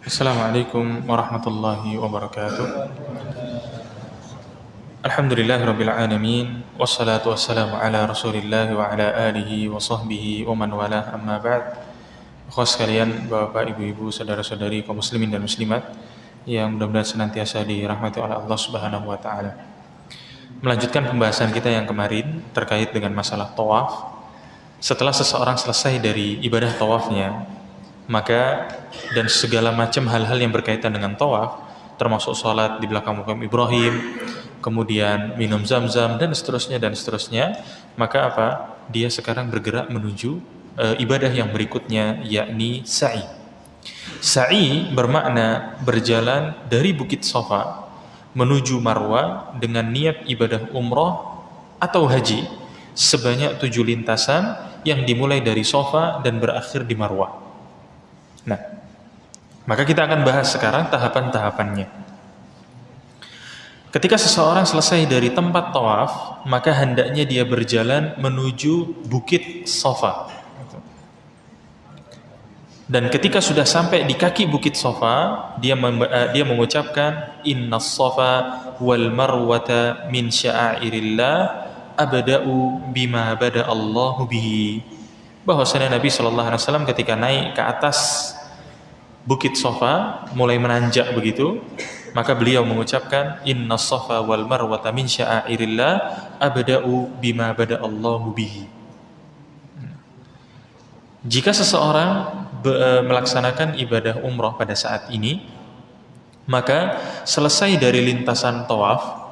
Assalamualaikum warahmatullahi wabarakatuh. Alhamdulillahirabbil alamin wassalatu wassalamu ala Rasulillah wa ala alihi wa sahbihi wa man walah, amma ba'd. Ikhwas sekalian, Bapak, Ibu-ibu, saudara-saudari kaum muslimin dan muslimat yang mudah-mudahan senantiasa dirahmati oleh Allah Subhanahu wa taala. Melanjutkan pembahasan kita yang kemarin terkait dengan masalah tawaf. Setelah seseorang selesai dari ibadah tawafnya, maka dan segala macam hal-hal yang berkaitan dengan tawaf, termasuk sholat di belakang makam Ibrahim, kemudian minum zam-zam dan seterusnya, maka apa? Dia sekarang bergerak menuju ibadah yang berikutnya, yakni sa'i. Sa'i bermakna berjalan dari Bukit Safa menuju Marwa dengan niat ibadah umroh atau haji sebanyak 7 lintasan yang dimulai dari Safa dan berakhir di Marwa. Nah, maka kita akan bahas sekarang tahapan-tahapannya. Ketika seseorang selesai dari tempat tawaf, maka hendaknya dia berjalan menuju Bukit Safa. Dan ketika sudah sampai di kaki Bukit Safa, dia mengucapkan Innas Safa wal Marwata min sya'airillah abda'u bima bada Allahu bihi. Bahwasanya Nabi SAW ketika naik ke atas Bukit Safa, mulai menanjak begitu, maka beliau mengucapkan Innas Safa wal Marwata min sya'airillah abda'u bima bada Allahu bihi. Jika seseorang melaksanakan ibadah umroh pada saat ini, maka selesai dari lintasan tawaf,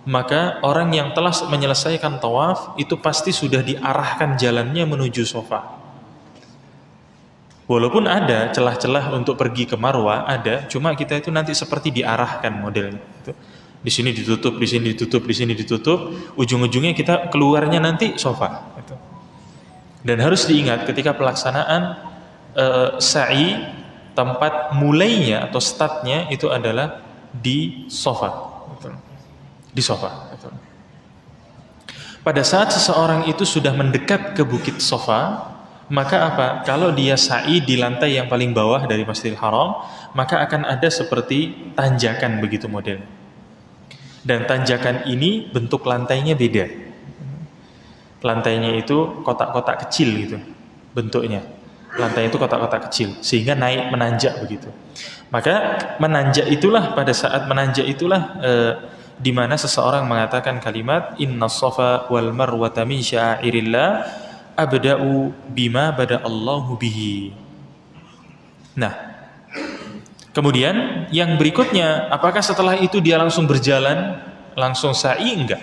maka orang yang telah menyelesaikan tawaf itu pasti sudah diarahkan jalannya menuju Safa. Walaupun ada celah-celah untuk pergi ke Marwa, ada, cuma kita itu nanti seperti diarahkan modelnya. Di sini ditutup, di sini ditutup, di sini ditutup, ujung-ujungnya kita keluarnya nanti Safa. Dan harus diingat ketika pelaksanaan sa'i, tempat mulainya atau startnya itu adalah di Safa. Di Safa. Pada saat seseorang itu sudah mendekat ke Bukit Safa, maka apa? Kalau dia sa'i di lantai yang paling bawah dari Masjidil Haram, maka akan ada seperti tanjakan begitu modelnya. Dan tanjakan ini bentuk lantainya beda. Lantainya itu kotak-kotak kecil gitu bentuknya. Lantai itu kotak-kotak kecil sehingga naik menanjak begitu. Maka menanjak itulah, pada saat menanjak itulah di mana seseorang mengatakan kalimat Innas Safa wal Marwata min sya'airillah abda'u bima bada Allahu bihi. Nah, kemudian yang berikutnya, apakah setelah itu dia langsung berjalan, langsung sa'i? Enggak.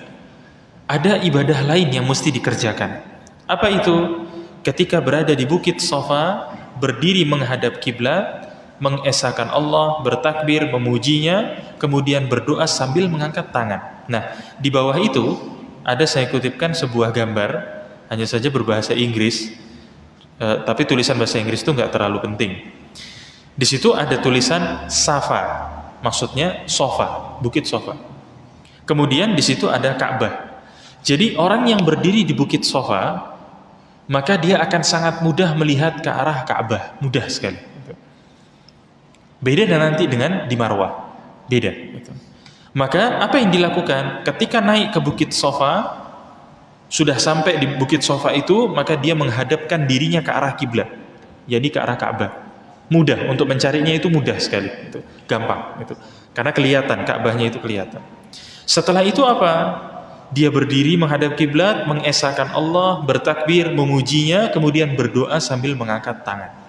Ada ibadah lain yang mesti dikerjakan. Apa itu? Ketika berada di Bukit Safa, berdiri menghadap kiblat, mengesahkan Allah, bertakbir, memujinya, kemudian berdoa sambil mengangkat tangan. Nah, di bawah itu ada, saya kutipkan sebuah gambar, hanya saja berbahasa Inggris, tapi tulisan bahasa Inggris itu nggak terlalu penting. Di situ ada tulisan Safa, maksudnya Safa, Bukit Safa. Kemudian di situ ada Ka'bah. Jadi orang yang berdiri di Bukit Safa, maka dia akan sangat mudah melihat ke arah Ka'bah, mudah sekali. Beda nanti dengan di Marwah, beda. Maka apa yang dilakukan ketika naik ke Bukit Safa? Sudah sampai di Bukit Safa itu, maka dia menghadapkan dirinya ke arah kiblat, jadi ke arah Ka'bah. Mudah untuk mencarinya, itu mudah sekali, itu gampang, itu karena kelihatan Ka'bahnya, itu kelihatan. Setelah itu apa? Dia berdiri menghadap kiblat, mengesahkan Allah, bertakbir, memujinya, kemudian berdoa sambil mengangkat tangan.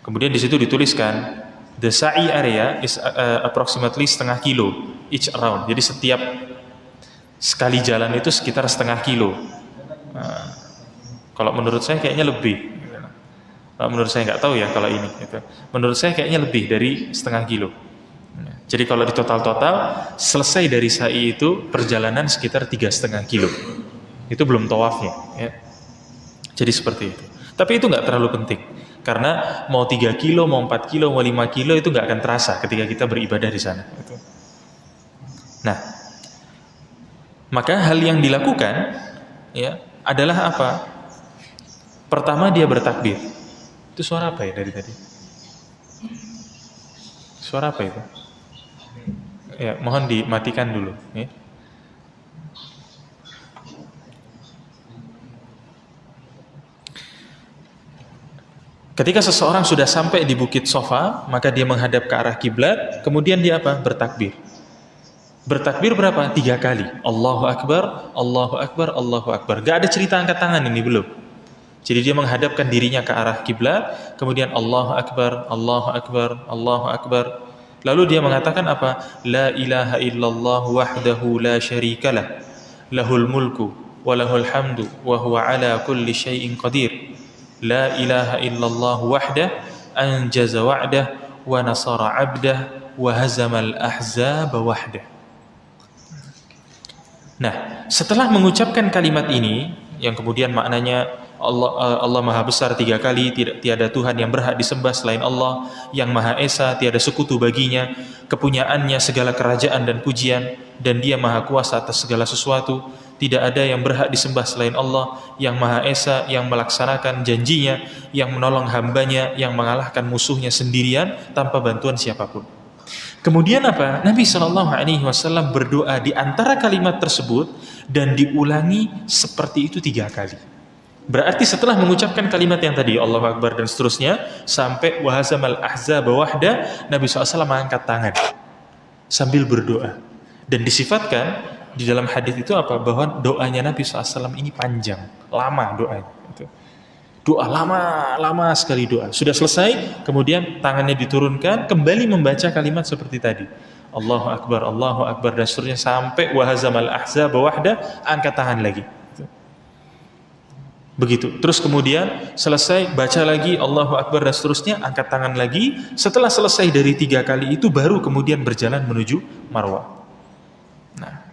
Kemudian di situ dituliskan the sa'i area is approximately setengah kilo each around. Jadi setiap sekali jalan itu sekitar setengah kilo. Nah, kalau menurut saya kayaknya lebih. Kalau menurut saya nggak tahu ya kalau ini. Gitu. Menurut saya kayaknya lebih dari setengah kilo. Jadi kalau di total selesai dari sa'i itu perjalanan sekitar 3,5 kilo. Itu belum tawafnya. Ya. Jadi seperti itu. Tapi itu nggak terlalu penting. Karena mau 3 kilo, mau 4 kilo, mau 5 kilo itu nggak akan terasa ketika kita beribadah di sana. Gitu. Nah, maka hal yang dilakukan ya adalah apa? Pertama dia bertakbir. Itu suara apa ya dari tadi? Suara apa itu? Ya, mohon dimatikan dulu. Ya. Ketika seseorang sudah sampai di Bukit Sofa, maka dia menghadap ke arah kiblat, kemudian dia apa? Bertakbir. Bertakbir berapa? 3 kali. Allahu Akbar, Allahu Akbar, Allahu Akbar. Gak ada cerita angkat tangan ini, belum. Jadi dia menghadapkan dirinya ke arah kiblat, kemudian Allahu Akbar, Allahu Akbar, Allahu Akbar. Lalu dia mengatakan apa? La ilaha illallah wahdahu la syarikalah, lahul mulku wa lahul hamdu wa huwa ala kulli syai'in qadir. La ilaha illallah wahdah anjaza wa'dah wa nasara 'abdah wa hazamal ahzab wahdah. Nah, setelah mengucapkan kalimat ini yang kemudian maknanya Allah Maha Besar 3 kali, tiada Tuhan yang berhak disembah selain Allah, yang Maha Esa, tiada sekutu baginya, kepunyaannya segala kerajaan dan pujian, dan Dia Maha Kuasa atas segala sesuatu, tidak ada yang berhak disembah selain Allah, yang Maha Esa, yang melaksanakan janjinya, yang menolong hambanya, yang mengalahkan musuhnya sendirian tanpa bantuan siapapun. Kemudian apa? Nabi SAW berdoa di antara kalimat tersebut dan diulangi seperti itu 3 kali. Berarti setelah mengucapkan kalimat yang tadi Allahu Akbar dan seterusnya sampai wahazamal ahzab wahda, Nabi SAW mengangkat tangan sambil berdoa. Dan disifatkan di dalam hadis itu apa? Bahwa doanya Nabi SAW ini panjang, lama doanya. Doa lama sekali doa. Sudah selesai, kemudian tangannya diturunkan, kembali membaca kalimat seperti tadi. Allahu Akbar dan seterusnya sampai wahazamal ahzab wahda, angkat tangan lagi. Begitu. Terus kemudian selesai, baca lagi Allahu Akbar dan seterusnya, angkat tangan lagi. Setelah selesai dari 3 kali itu, baru kemudian berjalan menuju Marwah. Nah,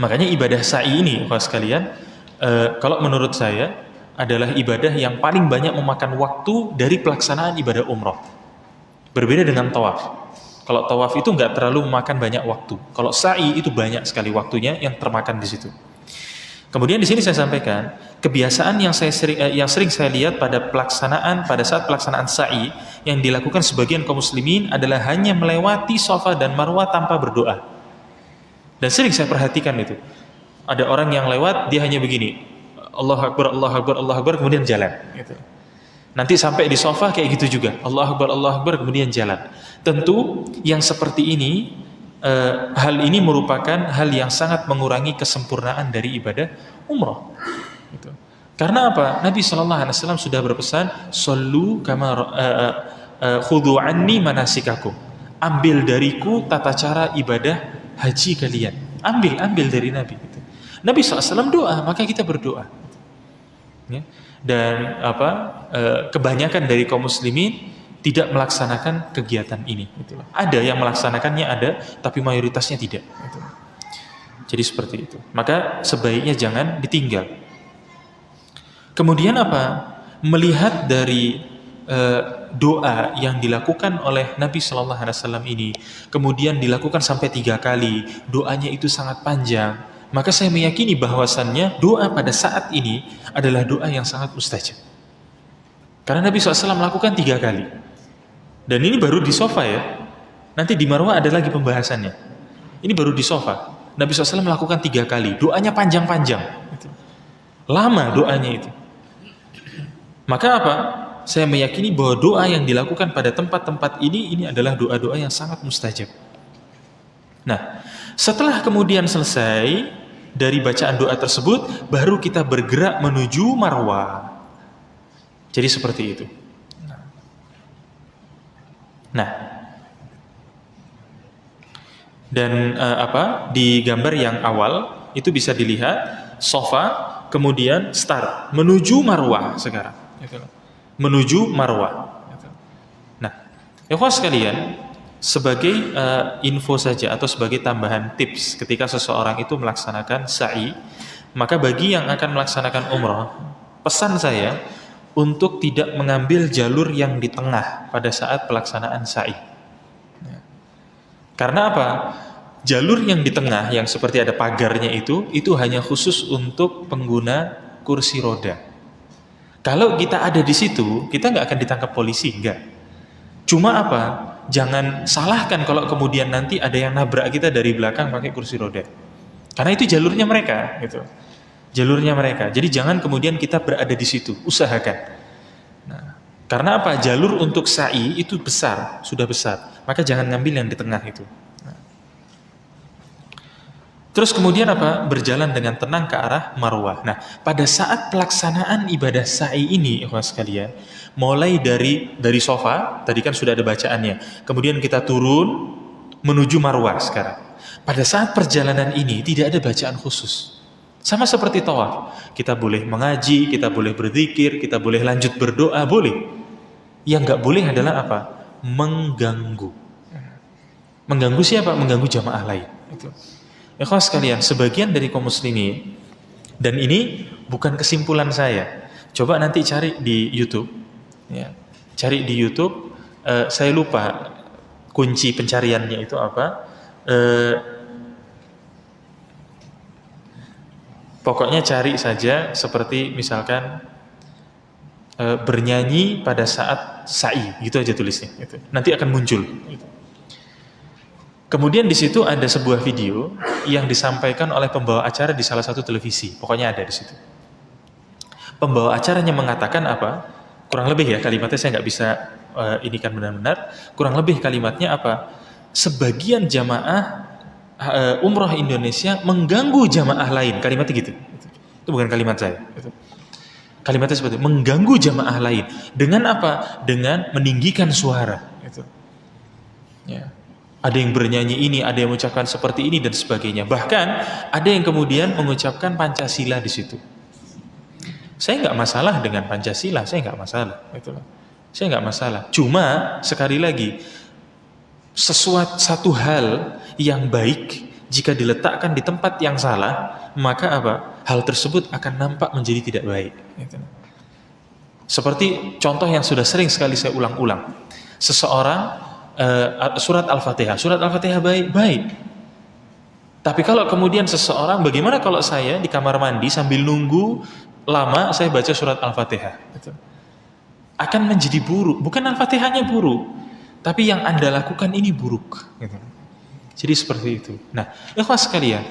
makanya ibadah sa'i ini, kawan sekalian, kalau menurut saya adalah ibadah yang paling banyak memakan waktu dari pelaksanaan ibadah umroh. Berbeda dengan tawaf. Kalau tawaf itu nggak terlalu memakan banyak waktu. Kalau sa'i itu banyak sekali waktunya yang termakan di situ. Kemudian di sini saya sampaikan kebiasaan yang sering saya lihat pada saat pelaksanaan sa'i yang dilakukan sebagian kaum muslimin adalah hanya melewati Safa dan Marwah tanpa berdoa. Dan sering saya perhatikan itu. Ada orang yang lewat, dia hanya begini, Allahu Akbar, Allahu Akbar, Allahu Akbar, kemudian jalan. Gitu. Nanti sampai di Safa kayak gitu juga, Allahu Akbar, kemudian jalan. Tentu yang seperti ini, hal ini merupakan hal yang sangat mengurangi kesempurnaan dari ibadah umroh. Gitu. Karena apa? Nabi SAW sudah berpesan, Sallu kama khudhu anni manasikakum. Ambil dariku tata cara ibadah haji kalian. Ambil dari Nabi. Gitu. Nabi SAW doa, maka kita berdoa. Ya. Dan kebanyakan dari kaum muslimin tidak melaksanakan kegiatan ini. Itulah. Ada yang melaksanakannya, ada, tapi mayoritasnya tidak. Itulah. Jadi seperti itu. Maka sebaiknya jangan ditinggal. Kemudian apa? Melihat dari doa yang dilakukan oleh Nabi Sallallahu Alaihi Wasallam ini, kemudian dilakukan sampai 3 kali, doanya itu sangat panjang. Maka saya meyakini bahwasannya doa pada saat ini adalah doa yang sangat mustajab. Karena Nabi SAW melakukan 3 kali. Dan ini baru di Safa ya. Nanti di Marwah ada lagi pembahasannya. Ini baru di Safa. Nabi SAW melakukan 3 kali. Doanya panjang-panjang. Lama doanya itu. Maka apa? Saya meyakini bahwa doa yang dilakukan pada tempat-tempat ini adalah doa-doa yang sangat mustajab. Nah, setelah kemudian selesai dari bacaan doa tersebut, baru kita bergerak menuju Marwah. Jadi seperti itu. Nah, dan di gambar yang awal itu bisa dilihat Safa, kemudian start menuju Marwah sekarang. Menuju Marwah. Nah, ikhwah sekalian, sebagai info saja atau sebagai tambahan tips ketika seseorang itu melaksanakan sa'i, maka bagi yang akan melaksanakan umrah, pesan saya untuk tidak mengambil jalur yang di tengah pada saat pelaksanaan sa'i. Karena apa? Jalur yang di tengah yang seperti ada pagarnya itu hanya khusus untuk pengguna kursi roda. Kalau kita ada di situ, kita nggak akan ditangkap polisi, enggak. Cuma apa? Jangan salahkan kalau kemudian nanti ada yang nabrak kita dari belakang pakai kursi roda. Karena itu jalurnya mereka, gitu. Jalurnya mereka. Jadi jangan kemudian kita berada di situ. Usahakan. Nah, karena apa? Jalur untuk sa'i itu besar, sudah besar. Maka jangan ngambil yang di tengah itu. Nah. Terus kemudian apa? Berjalan dengan tenang ke arah Marwah. Nah, pada saat pelaksanaan ibadah sa'i ini, ikhwan sekalian, mulai dari sofa, tadi kan sudah ada bacaannya. Kemudian kita turun menuju Marwah sekarang. Pada saat perjalanan ini tidak ada bacaan khusus. Sama seperti tawaf. Kita boleh mengaji, kita boleh berzikir, kita boleh lanjut berdoa, boleh. Yang nggak boleh adalah apa? Mengganggu. Mengganggu siapa? Mengganggu jamaah lain. Itu. Ya kawan sekalian, sebagian dari kaum muslimin, dan ini bukan kesimpulan saya. Coba nanti cari di YouTube. Ya. Cari di YouTube. Saya lupa kunci pencariannya itu apa. Pokoknya cari saja seperti misalkan bernyanyi pada saat sa'i, gitu aja tulisnya. Gitu. Nanti akan muncul. Gitu. Kemudian di situ ada sebuah video yang disampaikan oleh pembawa acara di salah satu televisi. Pokoknya ada di situ. Pembawa acaranya mengatakan apa? Kurang lebih ya kalimatnya saya nggak bisa ini kan benar-benar. Kurang lebih kalimatnya apa? Sebagian jamaah umroh Indonesia mengganggu jamaah lain. Kalimatnya gitu. Itu bukan kalimat saya. Kalimatnya seperti itu, mengganggu jamaah lain. Dengan apa? Dengan meninggikan suara. Gitu. Ya. Ada yang bernyanyi ini, ada yang mengucapkan seperti ini dan sebagainya. Bahkan ada yang kemudian mengucapkan Pancasila di situ. Saya nggak masalah dengan Pancasila, saya nggak masalah. Itulah. Saya nggak masalah. Cuma sekali lagi, satu hal yang baik jika diletakkan di tempat yang salah, maka apa? Hal tersebut akan nampak menjadi tidak baik. Seperti contoh yang sudah sering sekali saya ulang-ulang. Seseorang surat Al-Fatihah. Surat Al-Fatihah baik. Tapi kalau kemudian seseorang, bagaimana kalau saya di kamar mandi sambil nunggu lama saya baca surat Al-Fatihah? Akan menjadi buruk. Bukan Al-Fatihahnya buruk, tapi yang Anda lakukan ini buruk. Jadi seperti itu. Nah, ikhwan sekalian,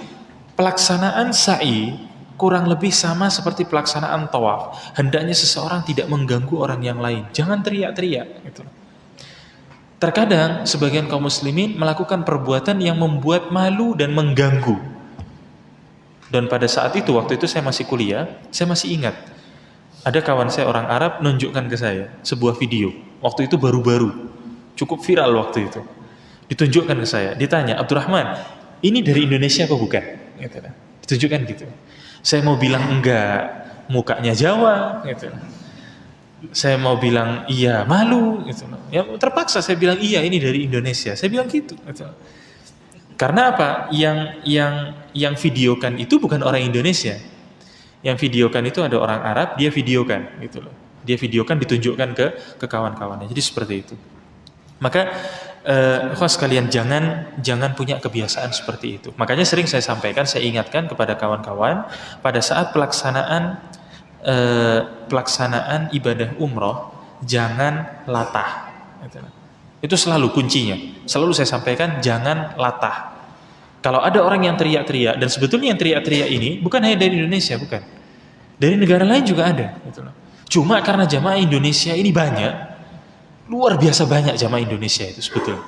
pelaksanaan sa'i kurang lebih sama seperti pelaksanaan tawaf. Hendaknya seseorang tidak mengganggu orang yang lain. Jangan teriak-teriak. Terkadang sebagian kaum muslimin melakukan perbuatan yang membuat malu dan mengganggu. Dan pada saat itu, waktu itu saya masih kuliah, saya masih ingat. Ada kawan saya orang Arab nunjukkan ke saya sebuah video. Waktu itu baru-baru, cukup viral waktu itu. Ditunjukkan ke saya, ditanya, Abdurrahman, ini dari Indonesia apa bukan? Ditunjukkan gitu. Saya mau bilang enggak, mukanya Jawa, gitu. Saya mau bilang iya, malu gitu. Ya terpaksa saya bilang iya, ini dari Indonesia. Saya bilang gitu. Karena apa? Yang videokan itu bukan orang Indonesia. Yang videokan itu ada orang Arab, dia videokan gitu loh. Dia videokan, ditunjukkan ke kawan-kawannya. Jadi seperti itu. Maka sekalian jangan punya kebiasaan seperti itu. Makanya sering saya sampaikan, saya ingatkan kepada kawan-kawan pada saat pelaksanaan ibadah umroh, jangan latah. Itu selalu kuncinya. Selalu saya sampaikan, jangan latah. Kalau ada orang yang teriak-teriak, dan sebetulnya yang teriak-teriak ini bukan hanya dari Indonesia, bukan. Dari negara lain juga ada. Cuma karena jamaah Indonesia ini banyak, luar biasa banyak jamaah Indonesia itu sebetulnya.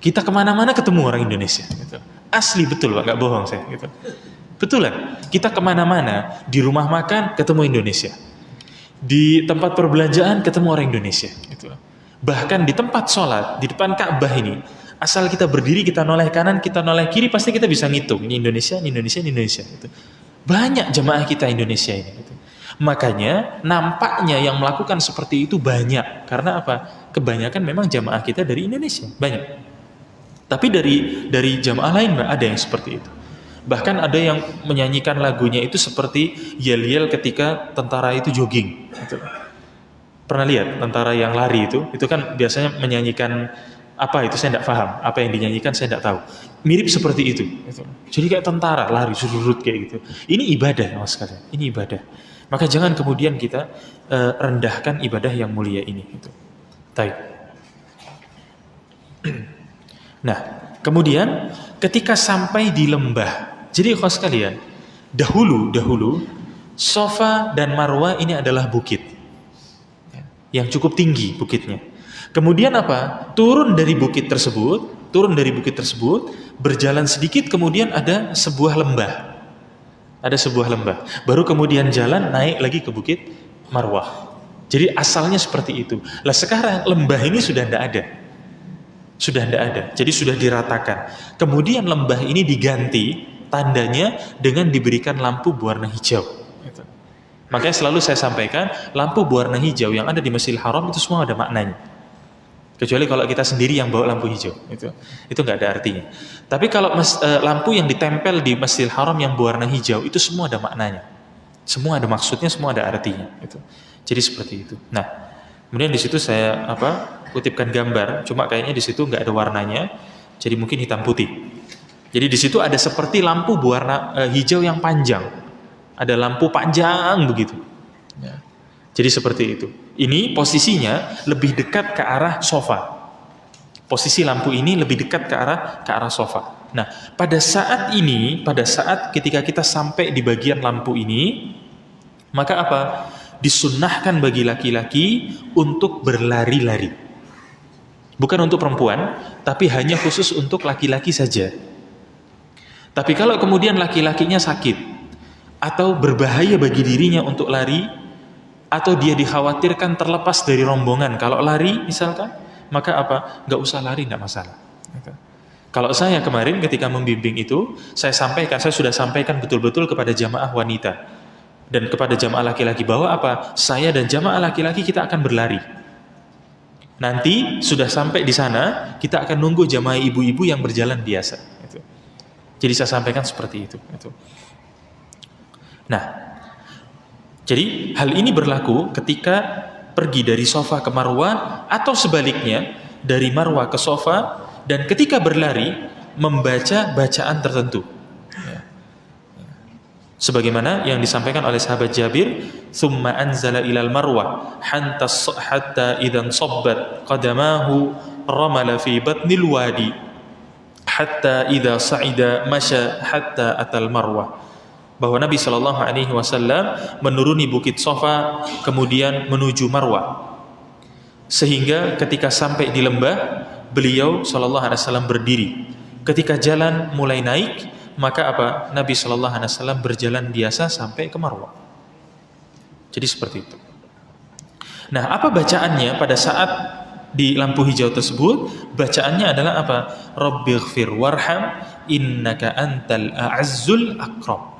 Kita kemana-mana ketemu orang Indonesia. Asli betul Pak, nggak bohong saya. Betulan, kita kemana-mana, di rumah makan ketemu Indonesia, di tempat perbelanjaan ketemu orang Indonesia. Bahkan di tempat sholat, di depan Ka'bah ini, asal kita berdiri, kita noleh kanan, kita noleh kiri, pasti kita bisa ngitung. Ini Indonesia, ini Indonesia, ini Indonesia. Banyak jemaah kita Indonesia ini. Makanya nampaknya yang melakukan seperti itu banyak. Karena apa? Kebanyakan memang jemaah kita dari Indonesia, banyak. Tapi dari jemaah lain ada yang seperti itu. Bahkan ada yang menyanyikan lagunya itu seperti yel-yel ketika tentara itu jogging. Pernah lihat tentara yang lari itu kan biasanya menyanyikan apa itu saya tidak paham, apa yang dinyanyikan saya tidak tahu. Mirip seperti itu. Jadi kayak tentara lari surut kayak gitu. Ini ibadah Mas sekalian, ini ibadah. Maka jangan kemudian kita rendahkan ibadah yang mulia ini. Baik. Nah, kemudian ketika sampai di lembah, jadi ikhwas sekalian, dahulu Safa dan Marwah ini adalah bukit yang cukup tinggi bukitnya. Kemudian apa? Turun dari bukit tersebut, berjalan sedikit, kemudian ada sebuah lembah. Baru kemudian jalan naik lagi ke bukit Marwah. Jadi asalnya seperti itu. Lah sekarang lembah ini sudah tidak ada. Jadi sudah diratakan. Kemudian lembah ini diganti tandanya dengan diberikan lampu berwarna hijau. Makanya selalu saya sampaikan, lampu berwarna hijau yang ada di Masjidil Haram itu semua ada maknanya. Kecuali kalau kita sendiri yang bawa lampu hijau, itu nggak ada artinya. Tapi kalau lampu yang ditempel di Masjidil Haram yang berwarna hijau itu semua ada maknanya, semua ada maksudnya, semua ada artinya. Jadi seperti itu. Nah, kemudian di situ saya kutipkan gambar, cuma kayaknya di situ nggak ada warnanya, jadi mungkin hitam putih. Jadi di situ ada seperti lampu berwarna hijau yang panjang, ada lampu panjang begitu. Ya. Jadi seperti itu. Ini posisinya lebih dekat ke arah sofa. Posisi lampu ini lebih dekat ke arah sofa. Nah, pada saat ketika kita sampai di bagian lampu ini, maka apa? Disunnahkan bagi laki-laki untuk berlari-lari. Bukan untuk perempuan, tapi hanya khusus untuk laki-laki saja. Tapi kalau kemudian laki-lakinya sakit atau berbahaya bagi dirinya untuk lari, atau dia dikhawatirkan terlepas dari rombongan kalau lari misalkan, maka apa? Nggak usah lari, nggak masalah. Kalau saya kemarin ketika membimbing itu, saya sudah sampaikan betul-betul kepada jamaah wanita dan kepada jamaah laki-laki bahwa apa? Saya dan jamaah laki-laki kita akan berlari. Nanti sudah sampai di sana, kita akan nunggu jamaah ibu-ibu yang berjalan biasa. Jadi saya sampaikan seperti itu. Nah, jadi hal ini berlaku ketika pergi dari Safa ke Marwah atau sebaliknya dari Marwah ke Safa, dan ketika berlari membaca bacaan tertentu. Sebagaimana yang disampaikan oleh sahabat Jabir, "Tsumma anzala ilal Marwah hatta idzan sabbat qadamahu ramala fi batnil wadi hatta idza sa'ida masya hatta atal Marwah." Bahwa Nabi Shallallahu Alaihi Wasallam menuruni bukit Safa kemudian menuju Marwah, sehingga ketika sampai di lembah beliau Shallallahu Alaihi Wasallam berdiri. Ketika jalan mulai naik, maka apa? Nabi Shallallahu Alaihi Wasallam berjalan biasa sampai ke Marwah. Jadi seperti itu. Nah, apa bacaannya pada saat di lampu hijau tersebut? Bacaannya adalah apa? Rabbighfir warham innaka antal a'azzul akram.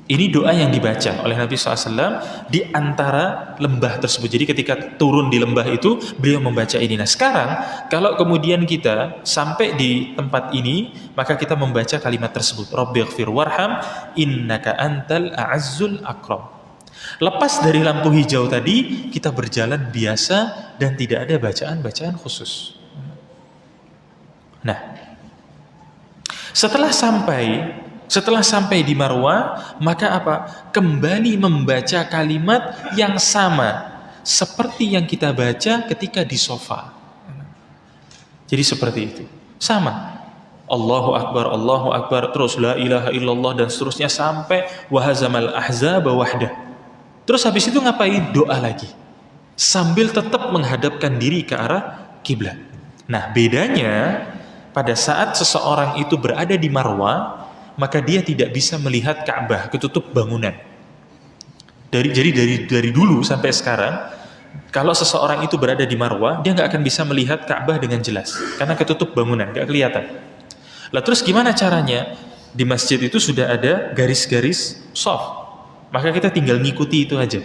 Ini doa yang dibaca oleh Nabi SAW di antara lembah tersebut. Jadi ketika turun di lembah itu, beliau membaca ini. Nah sekarang, kalau kemudian kita sampai di tempat ini, maka kita membaca kalimat tersebut. Rabbighfir warham innaka antal a'azzul akram. Lepas dari lampu hijau tadi, kita berjalan biasa dan tidak ada bacaan-bacaan khusus. Nah, setelah sampai di Marwah, maka apa? Kembali membaca kalimat yang sama seperti yang kita baca ketika di Safa. Jadi seperti itu. Sama. Allahu Akbar, terus la ilaha illallah dan seterusnya sampai wahazamal ahzaba wahdah. Terus habis itu ngapain? Doa lagi. Sambil tetap menghadapkan diri ke arah kiblat. Nah, bedanya pada saat seseorang itu berada di Marwah, maka dia tidak bisa melihat Ka'bah, ketutup bangunan. Dari dulu sampai sekarang, kalau seseorang itu berada di Marwah, dia nggak akan bisa melihat Ka'bah dengan jelas, karena ketutup bangunan, nggak kelihatan. Lah terus gimana caranya? Di masjid itu sudah ada garis-garis shaf, maka kita tinggal ngikuti itu aja.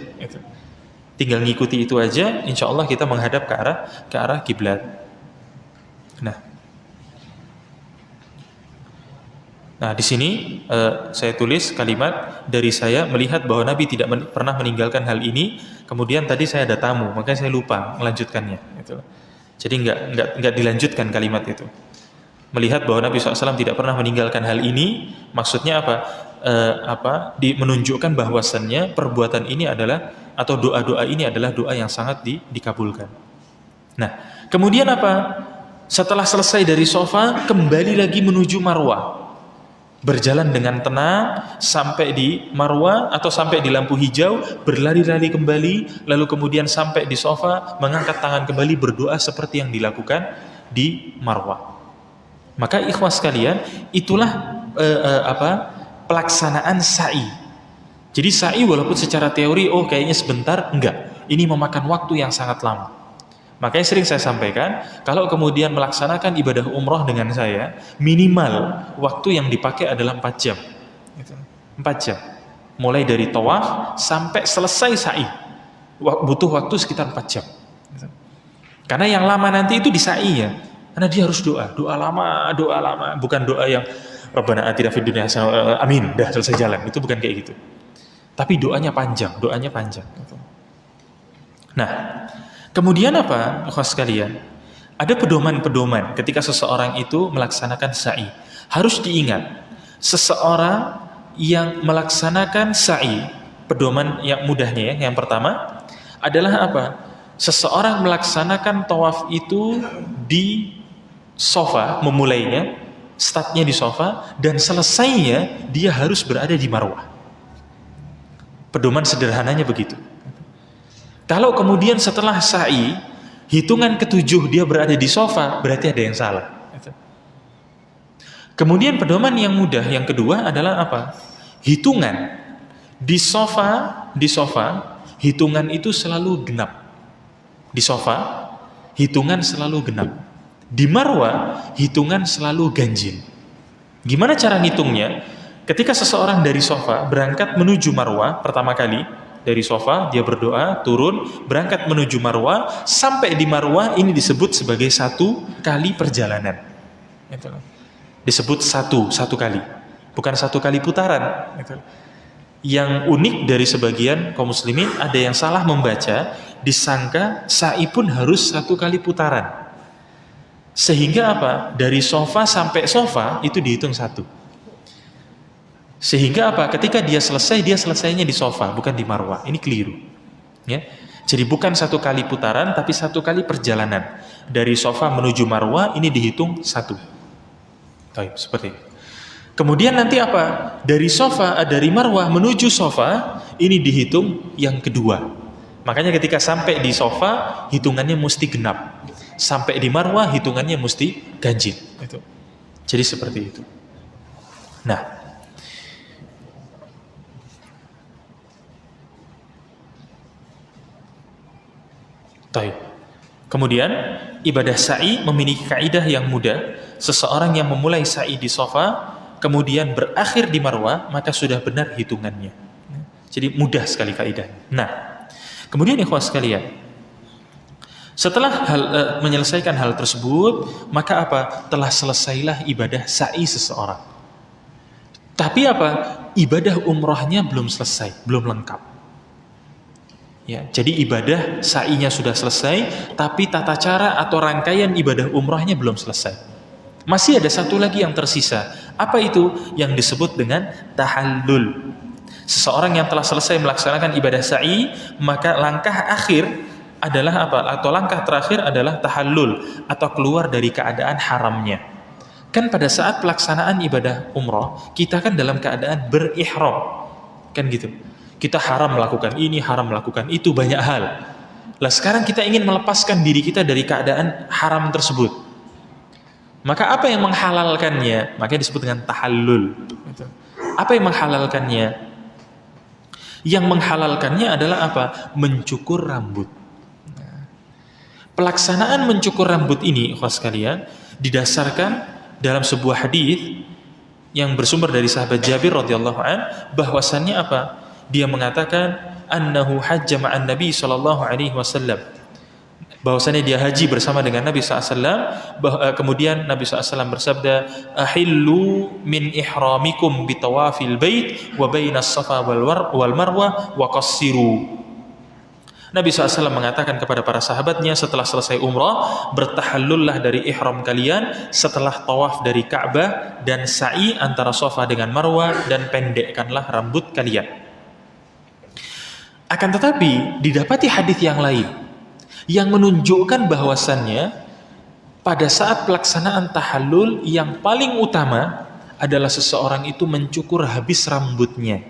Tinggal ngikuti itu aja, insya Allah kita menghadap ke arah kiblat. Nah, di sini saya tulis kalimat dari saya melihat bahwa Nabi tidak pernah meninggalkan hal ini. Kemudian tadi saya ada tamu, makanya saya lupa melanjutkannya. Jadi nggak dilanjutkan kalimat itu. Melihat bahwa Nabi SAW tidak pernah meninggalkan hal ini, maksudnya apa? Menunjukkan bahwasannya perbuatan ini adalah atau doa-doa ini adalah doa yang sangat dikabulkan. Nah, kemudian apa? Setelah selesai dari Safa, kembali lagi menuju Marwah. Berjalan dengan tenang sampai di Marwah atau sampai di lampu hijau, berlari-lari kembali, lalu kemudian sampai di Safa, mengangkat tangan kembali, berdoa seperti yang dilakukan di Marwah. Maka ikhwas sekalian, itulah pelaksanaan sa'i. Jadi sa'i walaupun secara teori kayaknya sebentar, enggak. Ini memakan waktu yang sangat lama. Makanya sering saya sampaikan, kalau kemudian melaksanakan ibadah umroh dengan saya, minimal waktu yang dipakai adalah 4 jam. 4 jam. Mulai dari tawaf sampai selesai sa'i. Butuh waktu sekitar 4 jam. Karena yang lama nanti itu di sa'i ya. Karena dia harus doa lama. Bukan doa yang Rabbana atina fid dunya hasanah, amin, dah selesai jalan. Itu bukan kayak gitu. Tapi doanya panjang. Nah, kemudian apa, ikhwas sekalian? Ada pedoman-pedoman ketika seseorang itu melaksanakan sa'i. Harus diingat, seseorang yang melaksanakan sa'i, pedoman yang mudahnya ya, yang pertama adalah apa? Seseorang melaksanakan tawaf itu di Safa, memulainya, startnya di Safa, dan selesainya dia harus berada di Marwah. Pedoman sederhananya begitu. Kalau kemudian setelah sa'i, hitungan ke-7 dia berada di Safa, berarti ada yang salah. Kemudian pedoman yang mudah yang kedua adalah apa? Hitungan di Safa, hitungan itu selalu genap. Di Safa, hitungan selalu genap. Di Marwah, hitungan selalu ganjil. Gimana cara ngitungnya? Ketika seseorang dari Safa berangkat menuju Marwah pertama kali, dari Safa dia berdoa, turun, berangkat menuju Marwah, sampai di Marwah ini disebut sebagai 1 kali perjalanan. Disebut satu kali, bukan 1 kali putaran. Yang unik dari sebagian kaum muslimin, ada yang salah membaca, disangka sa'i pun harus 1 kali putaran. Sehingga apa? Dari Safa sampai Safa itu dihitung 1. Sehingga apa? Ketika dia selesainya di Safa, bukan di Marwah. Ini keliru. Ya. Jadi bukan 1 kali putaran, tapi 1 kali perjalanan. Dari Safa menuju Marwah, ini dihitung 1. Baik, seperti itu. Kemudian nanti apa? Dari Marwah menuju Safa, ini dihitung yang kedua. Makanya ketika sampai di Safa, hitungannya mesti genap. Sampai di Marwah, hitungannya mesti ganjil. Jadi seperti itu. Nah, baik. Kemudian ibadah sa'i memiliki kaidah yang mudah. Seseorang yang memulai sa'i di Safa kemudian berakhir di Marwah, maka sudah benar hitungannya. Jadi mudah sekali kaidah. Nah, kemudian ikhwas sekalian, setelah menyelesaikan hal tersebut, maka apa? Telah selesailah ibadah sa'i seseorang. Tapi apa? Ibadah umrohnya belum selesai, belum lengkap. Ya, jadi ibadah sa'inya sudah selesai, tapi tata cara atau rangkaian ibadah umrahnya belum selesai. Masih ada 1 lagi yang tersisa. Apa itu? Yang disebut dengan tahallul. Seseorang yang telah selesai melaksanakan ibadah sa'i, maka langkah akhir adalah apa? Atau langkah terakhir adalah tahallul, atau keluar dari keadaan haramnya. Kan pada saat pelaksanaan ibadah umrah, kita kan dalam keadaan berihram. Kan gitu. Kita haram melakukan ini, haram melakukan itu, banyak hal. Lah sekarang kita ingin melepaskan diri kita dari keadaan haram tersebut. Maka apa yang menghalalkannya? Makanya disebut dengan tahallul. Apa yang menghalalkannya? Yang menghalalkannya adalah apa? Mencukur rambut. Pelaksanaan mencukur rambut ini, ikhwas sekalian, didasarkan dalam sebuah hadis yang bersumber dari sahabat Jabir radhiyallahu an, bahwasannya apa? Dia mengatakan annahu hajja ma'an Nabi sallallahu alaihi wasallam. Bahwasanya dia haji bersama dengan Nabi SAW. Kemudian Nabi SAW bersabda, ahillu min ihramikum bitawafil bait wa bainas safa wal marwah wa qassiru. Nabi SAW mengatakan kepada para sahabatnya setelah selesai umrah, bertahallullah dari ihram kalian setelah tawaf dari Ka'bah dan sa'i antara Safa dengan Marwah, dan pendekkanlah rambut kalian. Akan tetapi didapati hadis yang lain yang menunjukkan bahwasannya pada saat pelaksanaan tahallul yang paling utama adalah seseorang itu mencukur habis rambutnya,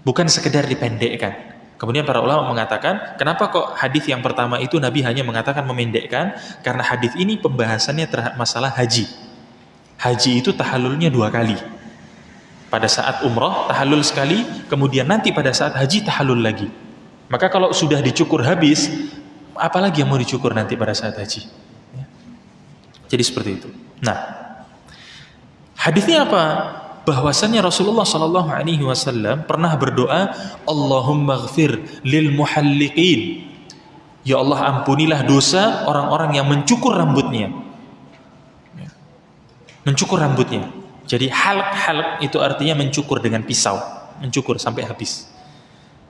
bukan sekedar dipendekkan. Kemudian para ulama mengatakan, kenapa kok hadis yang pertama itu Nabi hanya mengatakan memendekkan? Karena hadis ini pembahasannya terhadap masalah haji. Haji itu tahallulnya 2 kali. Pada saat umroh tahallul sekali, kemudian nanti pada saat haji tahallul lagi. Maka kalau sudah dicukur habis, apalagi yang mau dicukur nanti pada saat haji? Jadi seperti itu. Nah, hadisnya apa? Bahwasannya Rasulullah Shallallahu Alaihi Wasallam pernah berdoa, Allahumma ghfir lil muhalliqin. Ya Allah, ampunilah dosa orang-orang yang mencukur rambutnya. Mencukur rambutnya. Jadi halq itu artinya mencukur dengan pisau, mencukur sampai habis.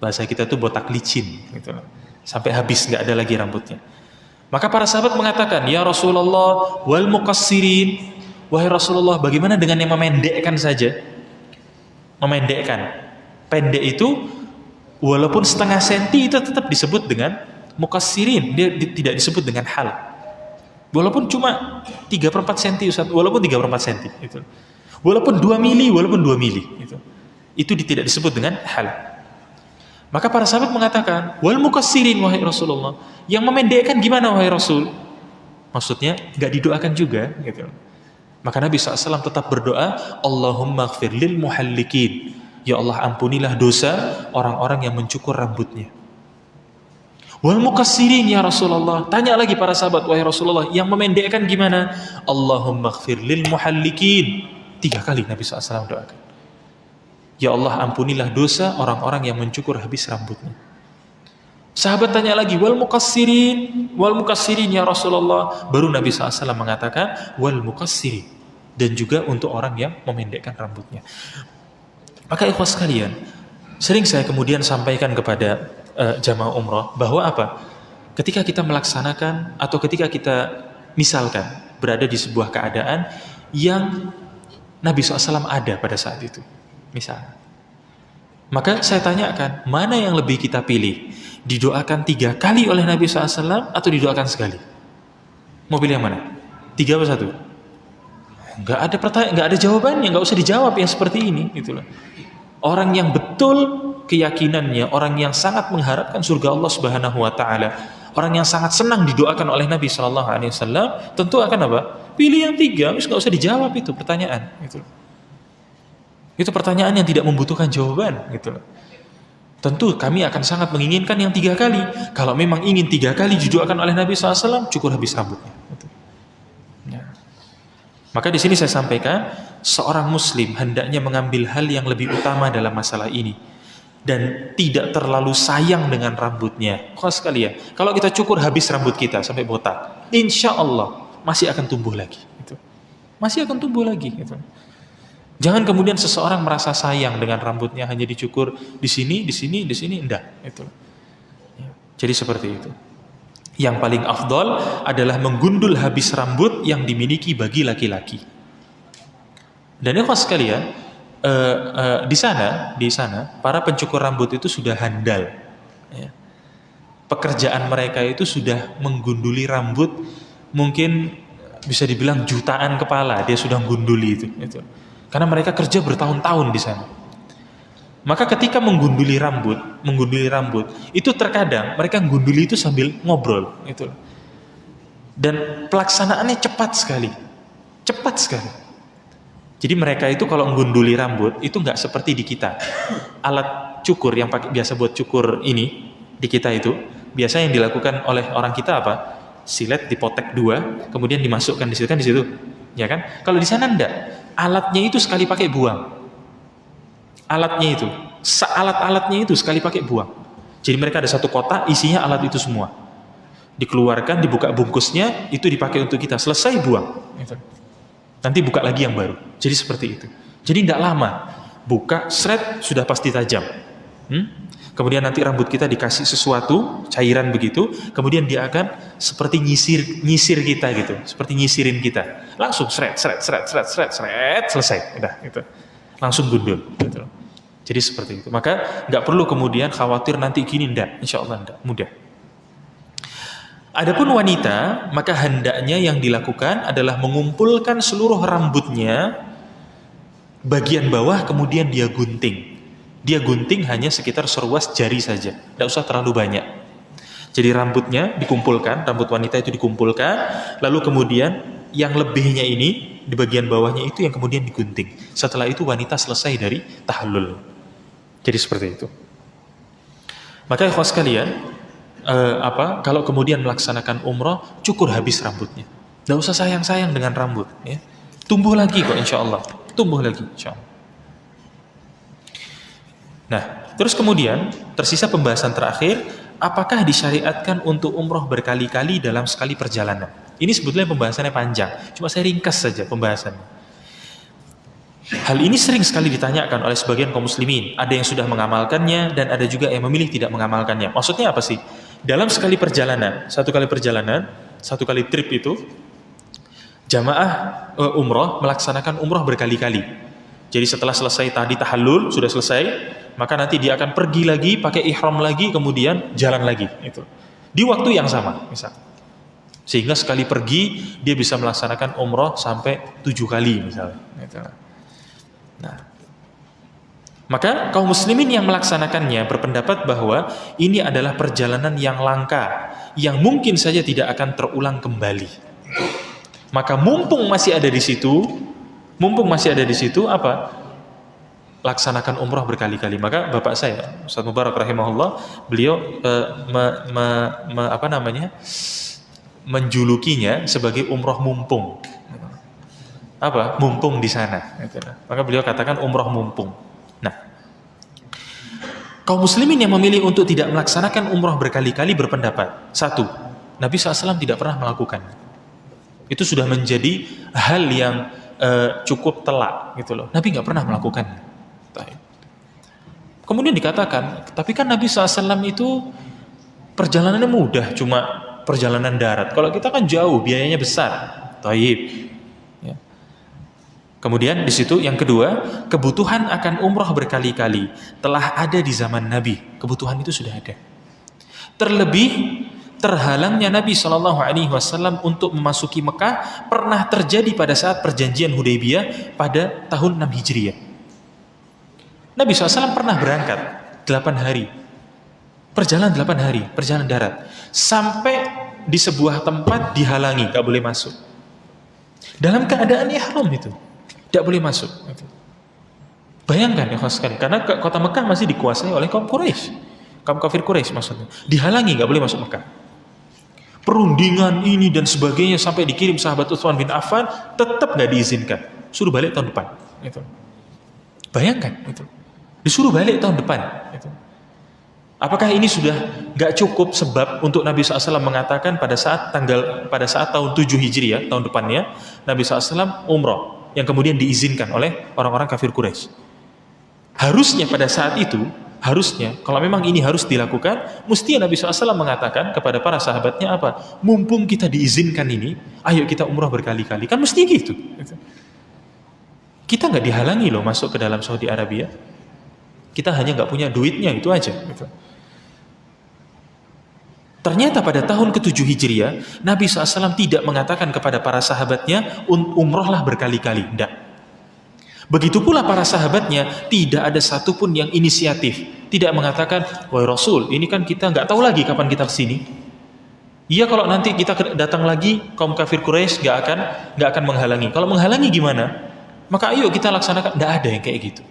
Bahasa kita tuh botak licin, gitu. Sampai habis, nggak ada lagi rambutnya. Maka para sahabat mengatakan, ya Rasulullah, wal muqassirin. Wahai Rasulullah, bagaimana dengan yang memendekkan saja? Memendekkan. Pendek itu, walaupun setengah senti itu tetap disebut dengan muqassirin. Dia tidak disebut dengan hal. Walaupun cuma 3/4 senti, Ustaz. Walaupun 3/4 senti. Itu. Walaupun 2 mili, walaupun 2 mili. Itu tidak disebut dengan hal. Maka para sahabat mengatakan, wal muqassirin wahai Rasulullah. Yang memendekkan gimana wahai Rasul? Maksudnya, nggak didoakan juga, gitu. Maka Nabi SAW tetap berdoa, Allahumma ghfir lil muhallikin. Ya Allah, ampunilah dosa orang-orang yang mencukur rambutnya. Wal muqassirin ya Rasulullah. Tanya lagi para sahabat, wahai Rasulullah, yang memendekkan gimana? Allahumma ghfir lil muhallikin. 3 kali Nabi SAW doakan. Ya Allah, ampunilah dosa orang-orang yang mencukur habis rambutnya. Sahabat tanya lagi, wal muqassirin ya Rasulullah. Baru Nabi SAW mengatakan, wal muqassirin. Dan juga untuk orang yang memendekkan rambutnya. Maka ikhwas sekalian, sering saya kemudian sampaikan kepada jamaah umrah, bahwa apa? Ketika kita melaksanakan, atau ketika kita misalkan berada di sebuah keadaan yang Nabi SAW ada pada saat itu. Misalnya. Maka saya tanyakan, mana yang lebih kita pilih? Didoakan 3 kali oleh Nabi SAW atau didoakan sekali? Mau pilih yang mana? 3 atau 1? Nggak ada pertanyaan, nggak ada jawabannya, nggak usah dijawab yang seperti ini. Itulah. Orang yang betul keyakinannya, orang yang sangat mengharapkan surga Allah Subhanahu Wa Taala, orang yang sangat senang didoakan oleh Nabi Shallallahu Alaihi Wasallam, tentu akan apa? Pilih yang 3, nggak usah dijawab itu pertanyaan. Itu pertanyaan yang tidak membutuhkan jawaban, gitu. Tentu kami akan sangat menginginkan yang 3 kali. Kalau memang ingin 3 kali didoakan oleh Nabi SAW, cukur habis rambutnya. Gitu. Ya. Maka di sini saya sampaikan, seorang Muslim hendaknya mengambil hal yang lebih utama dalam masalah ini dan tidak terlalu sayang dengan rambutnya. Khusus sekali ya, kalau kita cukur habis rambut kita sampai botak, insya Allah masih akan tumbuh lagi. Gitu. Masih akan tumbuh lagi. Gitu. Jangan kemudian seseorang merasa sayang dengan rambutnya hanya dicukur di sini, enggak. Itu. Jadi seperti itu. Yang paling afdol adalah menggundul habis rambut yang dimiliki bagi laki-laki. Dan ikhwas sekalian, di sana para pencukur rambut itu sudah handal. Ya. Pekerjaan mereka itu sudah menggunduli rambut, mungkin bisa dibilang jutaan kepala dia sudah menggunduli itu. Karena mereka kerja bertahun-tahun di sana. Maka ketika menggunduli rambut, itu terkadang mereka menggunduli itu sambil ngobrol, itu. Dan pelaksanaannya cepat sekali. Jadi mereka itu kalau menggunduli rambut itu nggak seperti di kita. Alat cukur yang biasa buat cukur ini di kita itu, biasa yang dilakukan oleh orang kita apa? Silet dipotek 2, kemudian dimasukkan di situ, ya kan? Kalau di sana enggak. Alatnya itu sekali pakai buang. Alat-alatnya itu sekali pakai buang. Jadi mereka ada satu kotak isinya alat itu semua. Dikeluarkan, dibuka bungkusnya, itu dipakai untuk kita. Selesai buang. Nanti buka lagi yang baru. Jadi seperti itu. Jadi tidak lama. Buka, seret, sudah pasti tajam. Kemudian nanti rambut kita dikasih sesuatu, cairan begitu. Kemudian dia akan seperti nyisir kita gitu. Seperti nyisirin kita. Langsung seret, selesai. Udah, gitu. Langsung gundul. Gitu. Jadi seperti itu. Maka nggak perlu kemudian khawatir nanti gini, enggak. Insya Allah enggak. Mudah. Adapun wanita, maka hendaknya yang dilakukan adalah mengumpulkan seluruh rambutnya bagian bawah, kemudian dia gunting. Dia gunting hanya sekitar seruas jari saja, tidak usah terlalu banyak. Jadi rambutnya dikumpulkan, rambut wanita itu dikumpulkan, lalu kemudian yang lebihnya ini di bagian bawahnya itu yang kemudian digunting. Setelah itu wanita selesai dari tahallul. Jadi seperti itu. Maka ikhwah sekalian, kalau kemudian melaksanakan umroh, cukur habis rambutnya. Tidak usah sayang-sayang dengan rambut. Ya. Tumbuh lagi kok insya Allah. Tumbuh lagi insya Allah. Nah, terus kemudian tersisa pembahasan terakhir, apakah disyariatkan untuk umroh berkali-kali dalam sekali perjalanan? Ini sebetulnya pembahasannya panjang, cuma saya ringkas saja pembahasannya. Hal ini sering sekali ditanyakan oleh sebagian kaum muslimin. Ada yang sudah mengamalkannya dan ada juga yang memilih tidak mengamalkannya. Maksudnya apa sih? Dalam sekali perjalanan, satu kali trip itu, jamaah umroh melaksanakan umroh berkali-kali. Jadi setelah selesai tadi tahallul, sudah selesai, maka nanti dia akan pergi lagi, pakai ihram lagi, kemudian jalan lagi. Itu di waktu yang sama, misal. Sehingga sekali pergi, dia bisa melaksanakan umroh sampai 7 kali, misalnya. Nah, maka kaum muslimin yang melaksanakannya berpendapat bahwa ini adalah perjalanan yang langka, yang mungkin saja tidak akan terulang kembali. Maka mumpung masih ada di situ, laksanakan umroh berkali-kali. Maka bapak saya, Ustaz Mubarak rahimahullah, beliau menjulukinya sebagai umroh mumpung. Mumpung di sana. Maka beliau katakan umroh mumpung. Nah, kaum muslimin yang memilih untuk tidak melaksanakan umroh berkali-kali berpendapat, satu, Nabi SAW tidak pernah melakukan. Itu sudah menjadi hal yang cukup telak gitu loh. Nabi nggak pernah melakukannya. Kemudian dikatakan, tapi kan Nabi SAW itu perjalanannya mudah, cuma perjalanan darat. Kalau kita kan jauh, biayanya besar. Taib. Kemudian di situ yang kedua, kebutuhan akan umroh berkali-kali telah ada di zaman Nabi. Kebutuhan itu sudah ada. Terlebih terhalangnya Nabi SAW untuk memasuki Mekah pernah terjadi pada saat perjanjian Hudaybiyah pada tahun 6 Hijriah. Nabi SAW pernah berangkat 8 hari, perjalanan 8 hari, perjalanan darat, sampai di sebuah tempat dihalangi, gak boleh masuk. Dalam keadaan ihram itu. Tidak boleh masuk. Bayangkan ya sekali, karena kota Mekah masih dikuasai oleh kaum Quraisy, kaum kafir Quraisy maksudnya. Dihalangi, nggak boleh masuk Mekah. Perundingan ini dan sebagainya sampai dikirim sahabat Utsman bin Affan, tetap nggak diizinkan. Suruh balik tahun depan. Itu. Bayangkan itu. Disuruh balik tahun depan. Itu. Apakah ini sudah nggak cukup sebab untuk Nabi SAW mengatakan pada saat tahun 7 Hijriah, tahun depannya, Nabi SAW umroh yang kemudian diizinkan oleh orang-orang kafir Quraisy. Harusnya pada saat itu, kalau memang ini harus dilakukan, mesti Nabi SAW mengatakan kepada para sahabatnya apa? Mumpung kita diizinkan ini, ayo kita umrah berkali-kali. Kan mesti gitu. Kita nggak dihalangi loh masuk ke dalam Saudi Arabia. Kita hanya nggak punya duitnya, itu aja. Ternyata pada tahun ke-7 Hijriah, Nabi SAW tidak mengatakan kepada para sahabatnya, umrohlah berkali-kali. Tidak. Begitu pula para sahabatnya, tidak ada satupun yang inisiatif. Tidak mengatakan, wahai Rasul, ini kan kita nggak tahu lagi kapan kita kesini. Iya, kalau nanti kita datang lagi, kaum kafir Quraisy nggak akan menghalangi. Kalau menghalangi gimana? Maka ayo kita laksanakan. Tidak ada yang kayak gitu.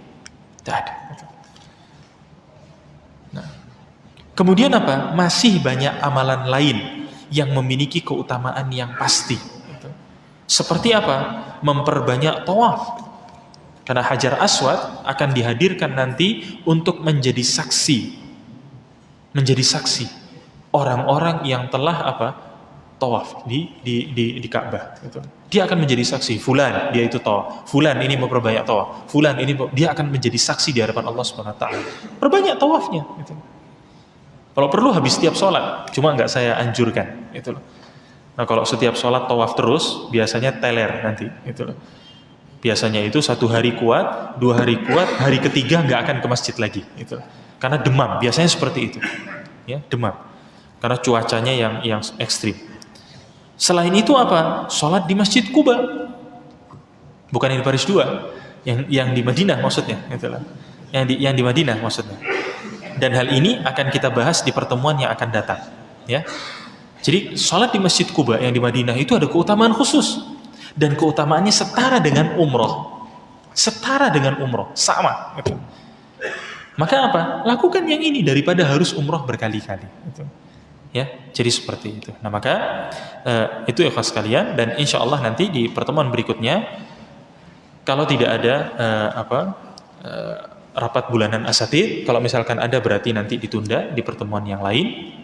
Tidak ada. Kemudian apa? Masih banyak amalan lain yang memiliki keutamaan yang pasti. Seperti apa? Memperbanyak tawaf. Karena Hajar Aswad akan dihadirkan nanti untuk menjadi saksi. Menjadi saksi orang-orang yang telah tawaf di Ka'bah. Dia akan menjadi saksi. Fulan, dia itu tawaf. Fulan ini memperbanyak tawaf. Fulan ini dia akan menjadi saksi di hadapan Allah Subhanahu wa taala. Perbanyak tawafnya gitu. Kalau perlu habis setiap sholat, cuma nggak saya anjurkan, itu loh. Nah kalau setiap sholat tawaf terus, biasanya teler nanti, itu loh. Biasanya itu 1 hari kuat, 2 hari kuat, hari ketiga nggak akan ke masjid lagi, itu loh. Karena demam, biasanya seperti itu, ya demam. karena cuacanya yang ekstrim. Selain itu apa? Sholat di Masjid Quba, bukan yang di Paris 2, yang di Madinah maksudnya, itulah. Yang di Madinah maksudnya. Dan hal ini akan kita bahas di pertemuan yang akan datang, ya. Jadi sholat di Masjid Quba yang di Madinah itu ada keutamaan khusus, dan keutamaannya setara dengan umroh, sama. Gitu. Maka apa? Lakukan yang ini daripada harus umroh berkali-kali. Gitu. Ya, jadi seperti itu. Nah maka itu ya khas sekalian, dan insya Allah nanti di pertemuan berikutnya, kalau tidak ada rapat bulanan asatid, kalau misalkan ada berarti nanti ditunda di pertemuan yang lain.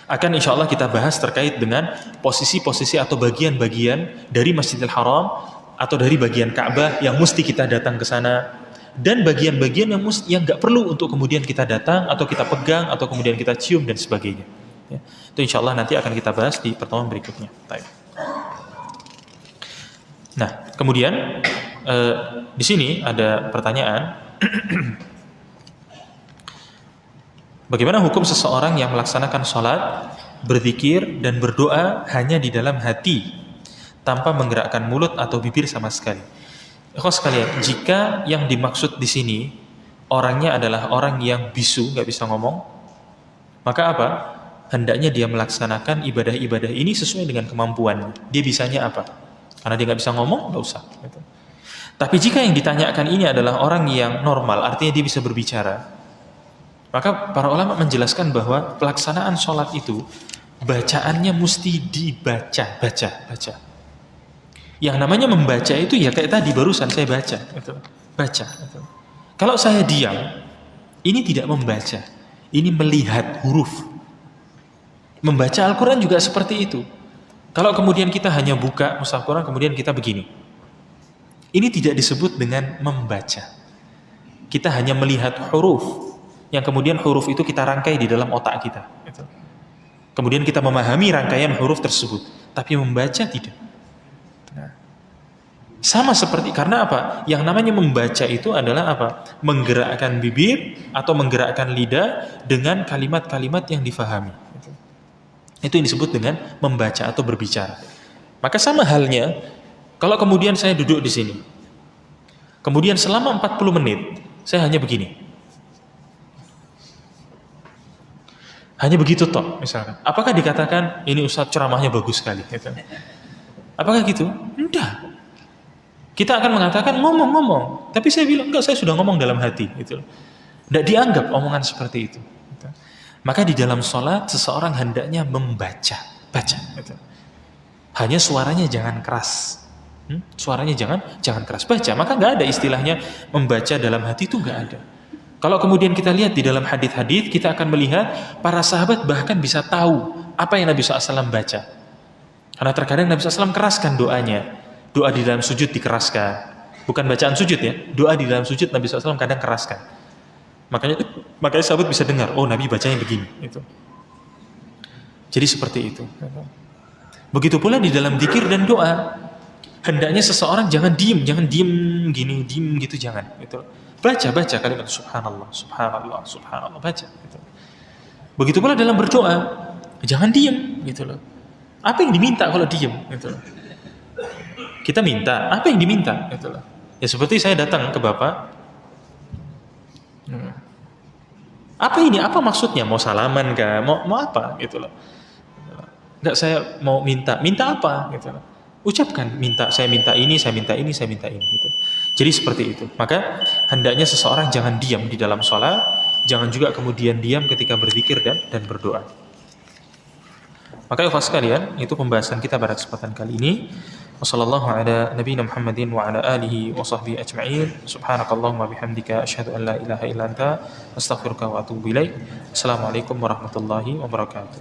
Akan insya Allah kita bahas terkait dengan posisi-posisi atau bagian-bagian dari Masjidil Haram atau dari bagian Ka'bah yang mesti kita datang ke sana, dan bagian-bagian yang nggak perlu untuk kemudian kita datang atau kita pegang atau kemudian kita cium dan sebagainya. Ya. Itu insya Allah nanti akan kita bahas di pertemuan berikutnya. Nah, kemudian di sini ada pertanyaan. Bagaimana hukum seseorang yang melaksanakan sholat, berzikir dan berdoa hanya di dalam hati tanpa menggerakkan mulut atau bibir sama sekali? Ikhwas sekalian, jika yang dimaksud di sini orangnya adalah orang yang bisu, nggak bisa ngomong, maka apa? Hendaknya dia melaksanakan ibadah-ibadah ini sesuai dengan kemampuan. Dia bisanya apa? Karena dia nggak bisa ngomong, nggak usah. Gitu. Tapi jika yang ditanyakan ini adalah orang yang normal, artinya dia bisa berbicara, maka para ulama menjelaskan bahwa pelaksanaan sholat itu bacaannya mesti dibaca. Yang namanya membaca itu ya kayak tadi barusan saya baca, gitu. Baca. Gitu. Kalau saya diam, ini tidak membaca, ini melihat huruf. Membaca Al-Quran juga seperti itu. Kalau kemudian kita hanya buka mushaf Quran kemudian kita begini, ini tidak disebut dengan membaca. Kita hanya melihat huruf, yang kemudian huruf itu kita rangkai di dalam otak kita. Kemudian kita memahami rangkaian huruf tersebut, tapi membaca tidak. Nah, sama seperti, karena apa? Yang namanya membaca itu adalah apa? Menggerakkan bibir atau menggerakkan lidah dengan kalimat-kalimat yang difahami. Itu yang disebut dengan membaca atau berbicara. Maka sama halnya, kalau kemudian saya duduk di sini, kemudian selama 40 menit, saya hanya begini. Hanya begitu toh, misalkan. Apakah dikatakan, ini Ustadz ceramahnya bagus sekali? Gitu. Apakah gitu? Enggak. Kita akan mengatakan ngomong-ngomong. Tapi saya bilang, enggak, saya sudah ngomong dalam hati. Gitu. Tidak dianggap omongan seperti itu. Gitu. Maka di dalam sholat, seseorang hendaknya membaca. Baca. Gitu. Hanya suaranya jangan keras. Suaranya jangan keras. Baca, maka nggak ada istilahnya membaca dalam hati, itu nggak ada. Kalau kemudian kita lihat di dalam hadis-hadis, kita akan melihat para sahabat bahkan bisa tahu apa yang Nabi SAW baca. Karena terkadang Nabi SAW keraskan doanya. Doa di dalam sujud dikeraskan. Bukan bacaan sujud ya, doa di dalam sujud Nabi SAW kadang keraskan. Makanya sahabat bisa dengar, oh Nabi bacanya begini. Itu. Jadi seperti itu. Begitu pula di dalam zikir dan doa. Hendaknya seseorang jangan diem gini, diem gitu, jangan. Gitu. Baca kalimat subhanallah, baca. Gitu. Begitu pula dalam berdoa, jangan diem, gitu loh. Apa yang diminta kalau diem, gitu loh. Kita minta, apa yang diminta, gitu loh. Ya seperti saya datang ke Bapak, apa ini, apa maksudnya, mau salaman kah, mau apa, gitu loh. Enggak, saya mau minta apa, gitu loh. Ucapkan, saya minta ini, gitu. Jadi seperti itu. Maka hendaknya seseorang jangan diam di dalam sholat, jangan juga kemudian diam ketika berzikir dan berdoa. Maka ikhwas sekalian, itu pembahasan kita pada kesempatan kali ini. Wassallallahu ala nabiyina Muhammadin wa ala alihi wa sahbihi ajma'in. Subhanakallahumma bihamdika asyhadu an la ilaha illa anta astaghfiruka wa atubu ilaik. Assalamualaikum warahmatullahi wabarakatuh.